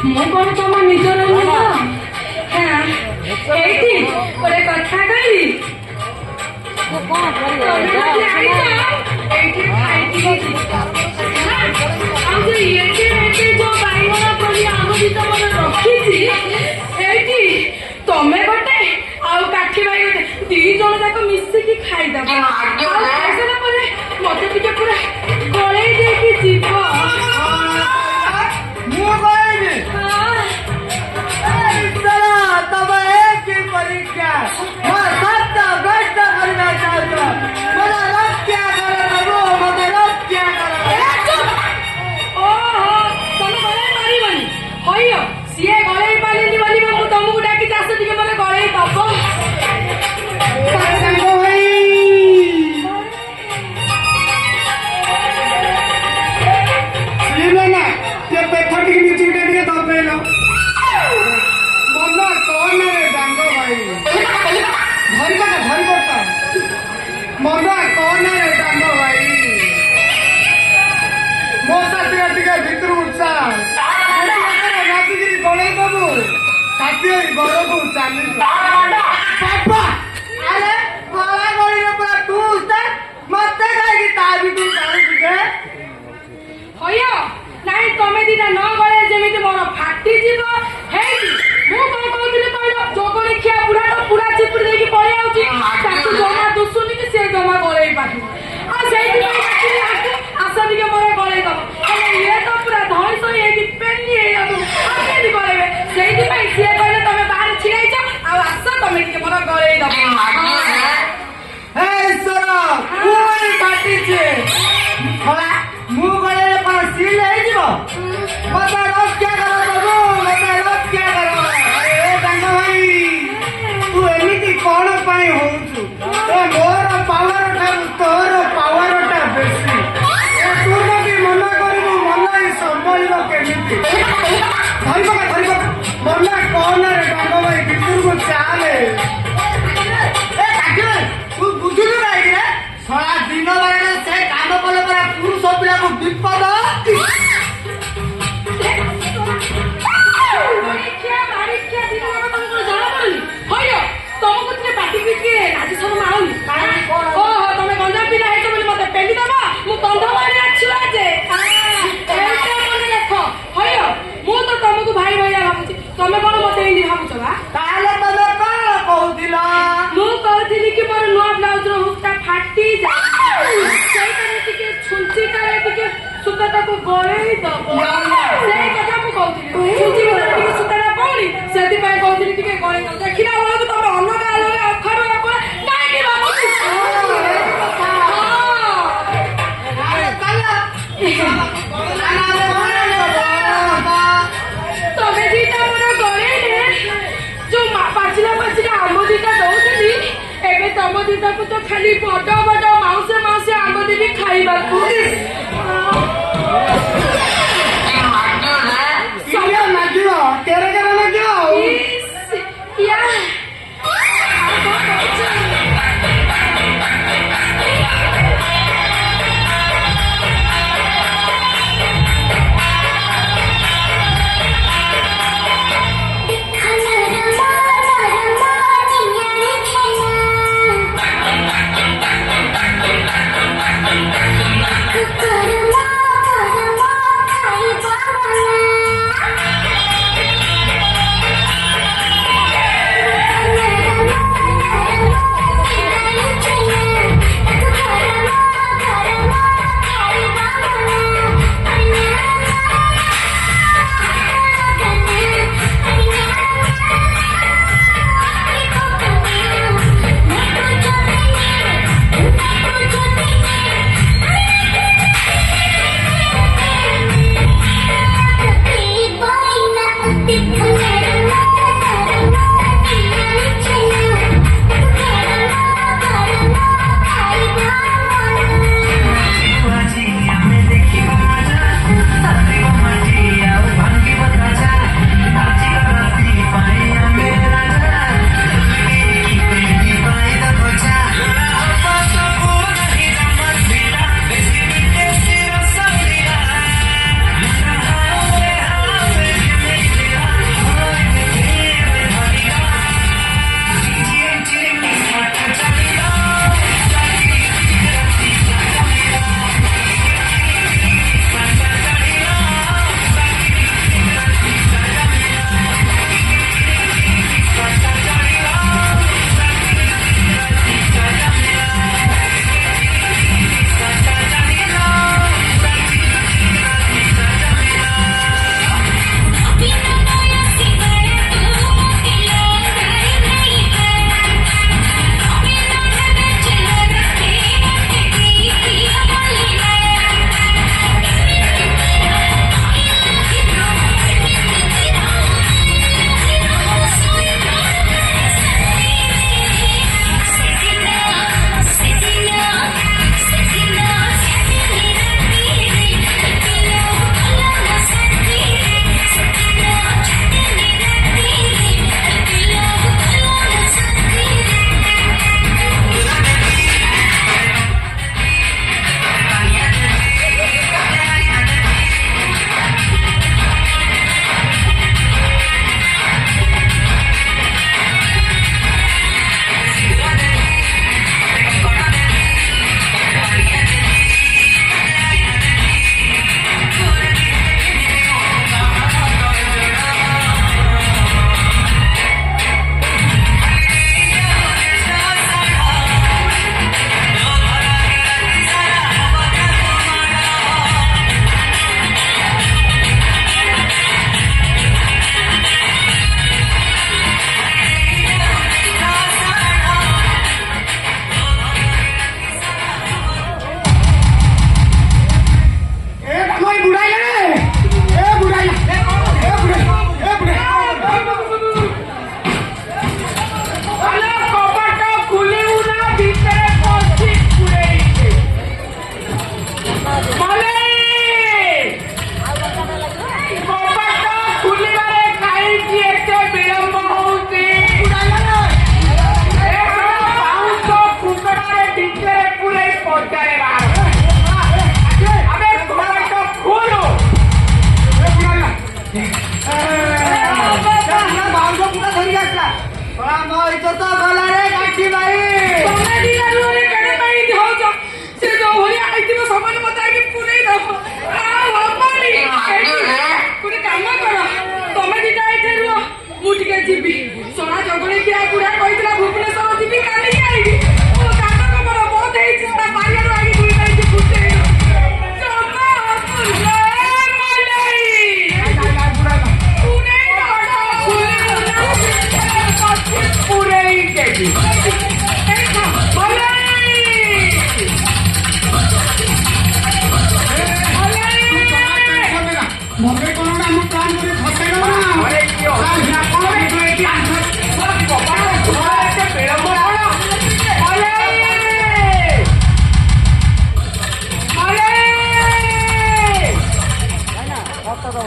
ମୁଁ କଣ ତମ ନିଜର ନୁହଁ? ଏଇଠି ଗୋଟେ କଥା କହିବି। ଏଇଠି ଖାଇକି ଆଉ ଯେ ଏଠି ଯୋଉ ବାଇଗଣ ପରି ଆହୁରି ତମର ରଖିଛି ଏଇଠି ତମେ ଗୋଟେ ଆଉ କାଠି ବାଇ ଗୋଟେ ଦି ଜଣ ଯାକ ମିଶିକି ଖାଇଦବ। ଖାଇସାରିଲା ପରେ ମତେ ଟିକେ ପୁରା ଗଳେଇ ଦେଇକି ଯିବ। ମୁଁ କହିବି ତମ କି ପରୀକ୍ଷା ସତ ଗଷ୍ଟ କରିବା ଚାହୁଁଛ ମୋତେ ରକ୍ଷା କର ପ୍ରଭୁ ମୋତେ ରକ୍ଷା କର। ଓହୋ ତମେ ଗଳେଇ ପାରିବନି କହିବ ସିଏ ଗଳେଇ ପାରିନି ବୋଲି ମୁଁ ତମକୁ ଡାକି ଚାଷ ଟିକେ ମୋତେ ଗଳେଇ ଦବ। मना कौन है डांगो भाई मो साथी टिके भितर उठा नाचिकी गले बाबू साथी घर को चली पापा अरे गला गली पूरा तू मत कहीं ता भितर टिके होयो नहीं तमे दिना न गले जेमिति मोर फाटी जीव हेई मु कोन कहउथिले कहलो जोगणी खिया बुढ़ा तो पूरा चिपुड़ी देकी पळे आउची ताकू जमा दुसुनी कि से जमा गळेई पाठी आ सेति में काकी आके आशा दिके मोर गळेई दब अरे ये तो पूरा धई सई एकी पेनी हे आबू आके दि गळेबे सेति में से कहले तमे बाहर छिड़ाई जा आ आशा तमे दिके मोर गळेई दब हे ईश्वर कोई काटी छे होला मु गले पर सिल हे जीवो मते रक्षा करो प्रभु मते रक्षा करो। अरे डांगो भाई तू एमिति कोन पाई होउछु ए मोर पावर ठारू तोर पावर टा बेसी ए तू भी मना करबो मना ही संभालिबो केमिति धरिबो मना कोन रे डांगो भाई भितर को चाले ए काकी तू बुझुलु नाही रे सारा दिन बारे से काम कले पर पुरुष पिला को विपद तमे कौन मत भावुच बा ताले तमे कौन कहूतिला मु कहथिली कि मोर नुआ ब्लाउज रो हुकटा फाटी जा सेइटारे टिके छुंचीटारे टिके सुताटा को गळेई दबो सेइ कथा मु कहथिली छुंची भितर टिके सुताटा पड़ी सेति पय कहथिली टिके गळेई दबो देखिना बेला तमे अनगा अलगा अखरो अपन काई कि बाबू अरे कला तमे दीटा मोर गळेई जो पाचिला आंब दीटा दौଥିଲି एबे तम दीटा को तो खाली बड़ बड़ माउसे माउसे आंब देबी खाइबा को क्या नागियो तेरे केरे नागियो क्या Good.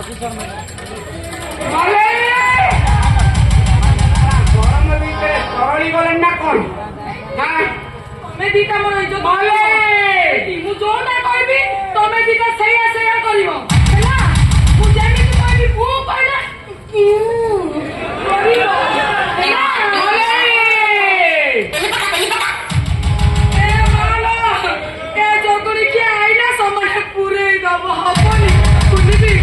ଗରମ ଭିତରେ ତରଳି ଗଲେଣି ନା କଣ? ତମେ ଦିଟା ମୋର ଇଜ୍ଜତ ମୁଁ ଯୋଉଟା କହିବି ତମେ ଦିଟା ସେଇଆ ସେଇଆ କରିବ ହେଲା। ମୁଁ ଯେମିତି କହିବି ମୁଁ କହିଲେ କରିବ ହେଲା। ଏ ଜଗରି କିଏ ଆଇଲା ସମାନେ ପୁରେଇ ଦବ ହବନି ବୁଲିବି।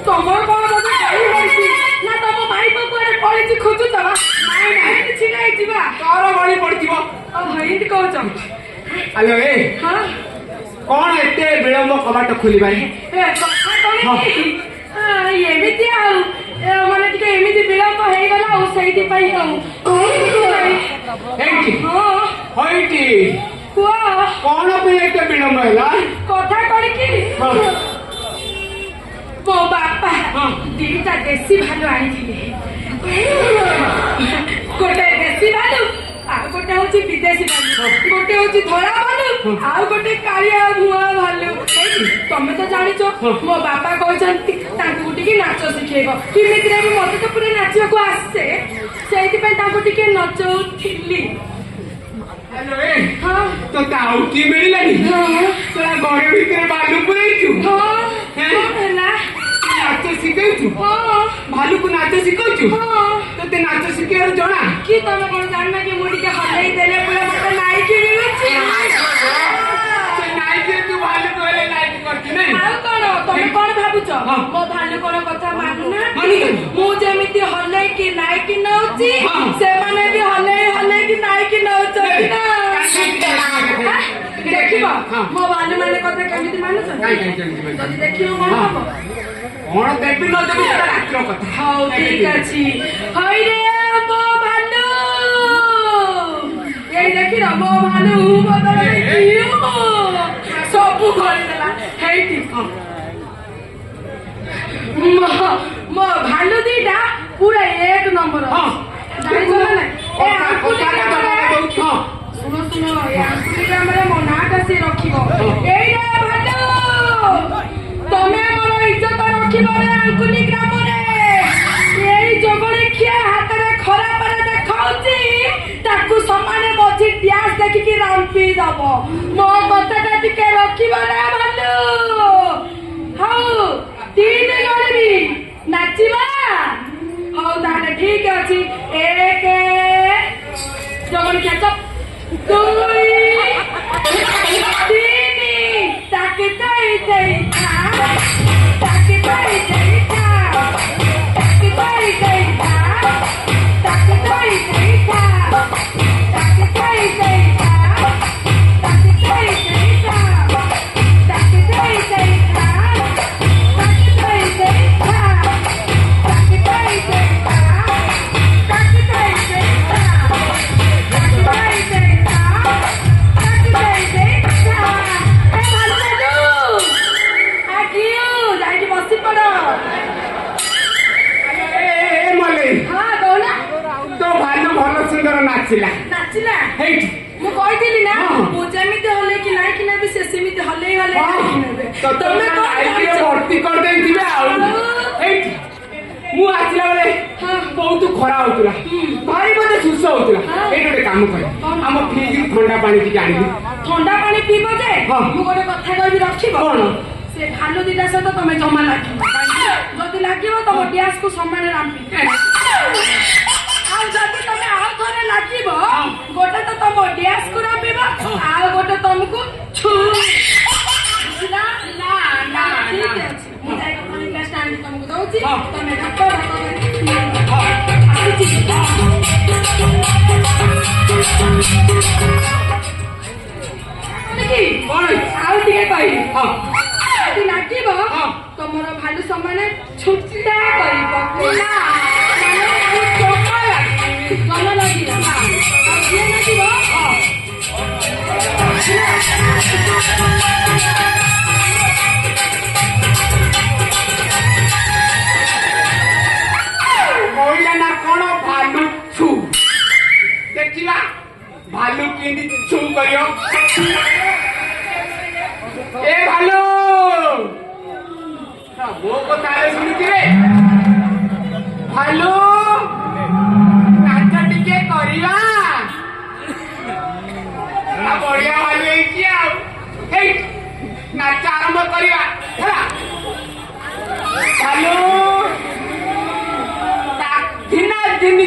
ତମର କଣ ବୋଧେ ଗାଳି ପଡିଛି ନା ତମ ଭାଇ କୁଆଡେ ପଳେଇଛି ଖୋଜୁଛ? ନାଇଁ ନାଇଁ ଛିଡା ହେଇଯିବା ତୋର ଗଳି ପଡିଥିବ। ଏମିତି କହୁଛ? ଆଲୋ ଏ ହଁ କଣ ଏତେ ବିଳମ୍ବ କବାଟ ଖୋଲିବାରେ? କଥା କଣ କି ଏମିତି ଆଉ ମାନେ ଟିକେ ଏମିତି ବିଳମ୍ବ ହେଇଗଲା ଆଉ ସେଇଥିପାଇଁ ଆଉ ହେଇଟି ହେଇଟି କୁହ କଣ ପାଇଁ ଏତେ ବିଳମ୍ବ ହେଲା? କଥା କଣ କି ମୋ ବାପା ଦିଟା ଦେଶୀ ଭାଲୁ ଆଣିଥିଲେ। ଗୋଟେ ଦେଶୀ ଭାଲୁ ଆଉ ଗୋଟେ ହଉଛି ବିଦେଶୀ ଭାଲୁ, ଗୋଟେ ହଉଛି ଧଳା ଭାଲୁ ଆଉ ଗୋଟେ କାଳିଆ ଭୁଆ ଭାଲୁ। ତମେ ତ ଜାଣିଛ ମୋ ବାପା କହିଛନ୍ତି ତାଙ୍କୁ ଟିକେ ନାଚ ଶିଖେଇବ। କେମିତିରେ ବି ମତେ ତ ପୁରା ନାଚିବାକୁ ଆସେ, ସେଇଥିପାଇଁ ତାଙ୍କୁ ଟିକେ ନଚଉଥିଲି। ତୋତେ ଆଉ କିଏ ମିଳିଲାନି? ଘର ଭିତରେ ଭାଲୁ ପୁରେଇଛୁ, ହେଲା ନାଚ ଶିଖେଇଛୁ, ଭାଲୁକୁ ନାଚ ଶିଖଉଛୁ। ତୋତେ ନାଚ ଶିଖେଇବାକୁ ଜଣା କି? ତମେ କଣ ଜାଣିନ କି ମୁଁ ଟିକେ ହଲେଇ ଦେଲେ ପୁରା ମତେ ନାଇକି ମିଳୁଛି। ନାଇକି ତୁ ଭାଲୁ କହିଲେ ନାଇକି କରୁଛୁ ନାଇଁ? ଆଉ କଣ ତମେ କଣ ଭାବୁଛ ମୋ ଭାଲୁ କଣ କଥା ମାନୁନା? ମୁଁ ଯେମିତି ହଲେଇକି ନାଇକି ନଉଛି ସେମାନେ ବି ହଲେଇକି ନାଇକି ନଉଛନ୍ତି ନା। ଦେଖିବ ମୋ ଭାଲୁ ମାନେ କଥା କେମିତି ମାନୁଛନ୍ତି। ଯଦି ଦେଖିବ କଣ ହବ? କଣ ଦେବି ନ ଦେବି ରାତ୍ର କଥା। ହଉ ଠିକ ଅଛି। ହଇରେ ମୋ ଭାଲୁ ଏଇ ଦେଖିଲ ମୋ ଭାଲୁ ବଦଳରେ ସବୁ କରିଦେଲା। ହେଇଠି ମୋ ଭାଲୁ ଦିଟା ପୁରା ଏକ ନମ୍ବର। ଜାଣିଛ ନା ନାଇଁ? ଶୁଣ ଶୁଣ ଏ ଆଙ୍କୁଲି ଗ୍ରାମରେ ମୋ ନାଁଟା ସେ ରଖିବ। ଏଇରେ ଭାଲୁ ତମେ ଆମର ଇଜ୍ଜତ ରଖିବ ରେ ଆଙ୍କୁଲି ଗ୍ରାମରେ। ଏଇ ଜଗଣିଖିଆ ହାତରେ ଖରାପରେ ଦେଖାଉଛି ତାକୁ ସମାନେ ମଝି ଡ୍ୟାସ୍ ଦେଖିକି ରାମ୍ପି ଦବ। ମୋ କଥାଟା ଟିକେ ରଖିବ ରେ ଭାଲୁ। ହଉ ତିନି ଗଳିବି ନାଚିବା। ହଉ ତାହେଲେ ଠିକ ଅଛି। ଏକ ଜଗଣିଖିଆ ଚପ, ଦୁଇ ତିନି ତାକେ ଦେଇ ଦେଇଥା ତାକେ ଦେଇ ଦେଇଥା ତାକେ ଦେଇ ଦେଇଥା ତାକେ ଦେଇ ଦେଇଥା ତାକେ ଦେଇ ଦେଇଥା ତାକେ ଦେଇ ଦେଇଥା ତାକେ ଦେଇ ଦେଇଥା ତାକେ ଦେଇ ଦେଇଥା ତାକେ ଦେଇ ଦେଇଥା ତାକେ ଦେଇ ଦେଇଥା ତାକେ ଦେଇ ଦେଇଥା ତାକେ ଦେଇ ଦେଇଥା। ଏ ଭାଲୁ ଯାଇକି ବସି ପଡ। ହଁ କହୁନା ତୋ ଭାଲୁ ଭଲ ସୁନ୍ଦର ନାଚିଲା। ନାଚିଲା ହେଇଠି ମୁଁ କହିଥିଲି ନା ମୁଁ ଯେମିତି ହଲେଇକି ନାଇକି ନେବି ସେ ସେମିତି ହଲେଇ ହଲେଇ ନେବେ। ତମେ ଭର୍ତ୍ତି କରିଦେଇଥିବେ ଆଉ। ହେଇଠି ମୁଁ ଆସିଲା ବେଳେ ବହୁତ ଖରା ହଉଥିଲା, ଭାରି ବୋଧେ ଶୋଷ ହଉଥିଲା। ଏଇଠି ଗୋଟେ କାମ କରେ, ଆମ ଫ୍ରିଜ୍ ଥଣ୍ଡା ପାଣି ଟିକେ ଆଣିବି। ଥଣ୍ଡା ପାଣି ପିଇବ ଯେ ମୁଁ ଗୋଟେ କଥା କହିବି ରଖିବ। କଣ? ସେ ଭାଲୁ ଦିଟା ସହିତ ତମେ ଜମା ଲାଗିବ। ଯଦି ଲାଗିବ ତମ ଗ୍ୟାସକୁ ସମାନ ରାମ୍ପି। ଆଉ ଯଦି ତମେ ଆଉ ଥରେ ଲାଗିବ ଗୋଟେ ତ ତମ ଗ୍ୟାସକୁ ରାମ୍ପିବ ଆଉ ଗୋଟେ ତମକୁ ନା ନା ନା ଠିକ ଅଛି। ମୁଁ ଯାଇକି ପାଣି ଗ୍ଲାସ ଆଣି ତମକୁ ଦଉଛି, ତମେ ରଖ। କି କଣ ଆଉ ଟିକେ କହିବି ହଁ ଯଦି ନାଚିବ ହଁ। ତମର ଭାଲୁ ସମାନେ ଛୁଟା କରିବ ଭଲ ଲାଗିବ ଆଉ ଯିଏ ନାଚିବ କହିଲା ନା କଣ ଭାଲୁ ଛୁ ଦେଖିଲା ଭାଲୁ କେମିତି ଛୁ କରିବ ଏ ଭାଲୁ ମୋ କଥା ଶୁଣିଥିବେ ଭାଲୁ ନାଚ ଟିକେ କରିବା ବଢିଆ ଭାଲୁ ହେଇଛି ଆଉ ହେଇ ନାଚ ଆରମ୍ଭ କରିବା ହେଲା ଭାଲୁ ଦିନା ଦିନି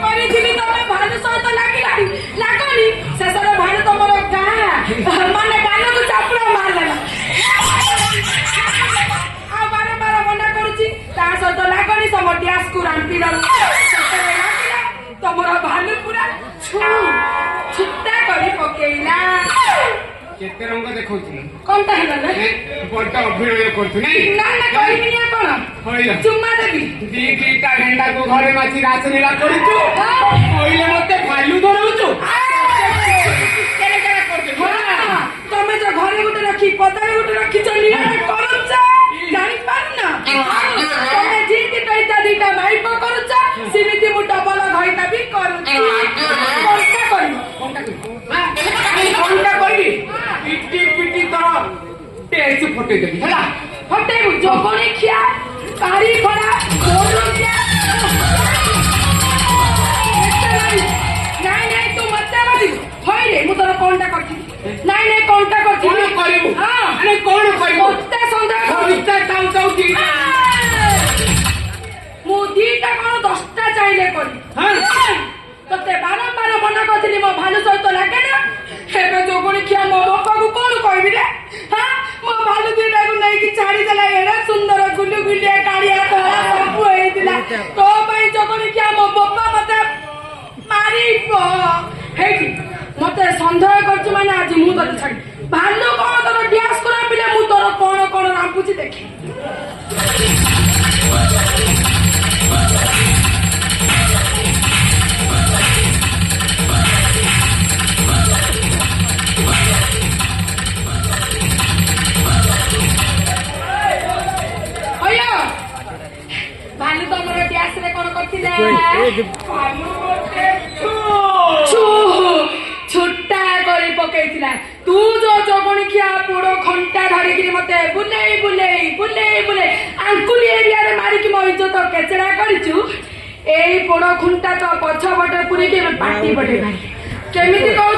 କରିଥିଲି ତମେ ଭାଲୁ ସହିତ ଲାଗନି ଶେଷରେ ଭାଲୁ ତମର ମାନେ କାନକୁ ଚାପୁଡା ମାରିଦେଲା ଆଉ ବାରମ୍ବାର ମନା କରୁଛି ତା ସହିତ ଲାଗନି ତମ ଡ୍ୟାସକୁ ରାମ୍ପି ଦେଲା ତମର ଭାଲୁ ପୁରା ଛୁଟା କରି ପକେଇଲା କେତେ ରଙ୍ଗ ଦେଖଉଥିଲୁ କଣଟା ହେଇଗଲା ବଡ ଅଭିନୟ କରୁଛୁ ନା କହିବିନି ଆଉ କଣ ଚୁମ୍ମା ଦେବି ଦିଟା ଘେଣ୍ଡାକୁ ଘରେ ମାଛି ରାସନୀଳା କରୁଛୁ କହିଲେ ମତେ ଭାଲୁ ଧରଉଛୁ ତମେ ଯୋଉ ଘରେ ଗୋଟେ ରଖି ପଦାରେ ଗୋଟେ ରଖିଛ ନିଆଁ କରୁଛ ଜାଣିପାରୁନ ତମେ ଯେମିତି କଇତା ଦିଟା ମାଇପ କରୁଛ ସେମିତି ମୁଁ ଡବଲ ଘଇତା ବି କରୁଛି କଣ୍ଟା କରିବ କଣଟା କରିବି ପିଟି ପିଟି ତର ଟେଷ୍ଟ ଫଟେଇଦେବି ହେଲା ଫଟେଇବୁ ଯୋଗଣୀ ଖିଆ କାରି ଖରା ଖିଆ ନାଇଁ ତୁ ମତେ କରିବୁ ହଇରେ ମୁଁ ତୋର କଣଟା କରିଥିଲି ନାଇଁ କଣଟା କରିଥିଲି କଣ କରିବୁ ହଁ କଣ କରିବୁ ମତେ ସନ୍ଦେହ ମୁଁ ଦିଟା କଣ 10ଟା ଚାହିଁଲେ କରି ତତେ ବାରମ୍ବାର ମନା କରିଥିଲି ମୋ ଭାଲୁ ସହିତ ଲାଗେ ନା ଏବେ ଯୋଗୁଣି ଖିଆ ମୋ ବାପାକୁ କଣ କହିବି ରେ ମୋ ଭାଲୁ ଦିଟାକୁ ନେଇକି ଛାଡିଦେଲା ଏଡା ସୁନ୍ଦର ଗୁଲୁ ଗୁଲିଆ କାଳିଆ ଧଳା ସବୁ ହେଇଥିଲା ତୋ ପାଇଁ ଯୋଗୁଣି ଖିଆ ମୋ ବାପା ମତେ ମାରିବ ହେଇକି ମତେ ସନ୍ଦେହ କରୁଛୁ ମାନେ ଆଜି ମୁଁ ତତେ ଛାଡି ଭାଲୁ କଣ ତୋର ଡ୍ୟାନ୍ସ କରା ପିଲା ମୁଁ ତୋର କଣ କଣ ରାମ୍ପୁଛି ଦେଖି ଭାଲୁ ତମର ଡ୍ୟାନ୍ସରେ କଣ କରିଥିଲେ ଛୋଟା କରି ପକେଇଥିଲା ତୁ ଯୋଉ ଜଗଣି ଖିଆ ପୋଡ ଘଣ୍ଟା ଧରିକିରି ମତେ ବୁଲେଇ ଆଙ୍କୁଲି ଏରିଆରେ ମାରିକି ମୋ ଇଜ୍ଜତ କେଚେଡା କରିଛୁ ଏଇ ପୋଡ ଖୁଣ୍ଟା ତ ପଛ ପଟେ ପୁରେଇକି ପାଟି ପଟେ କେମିତି କଣ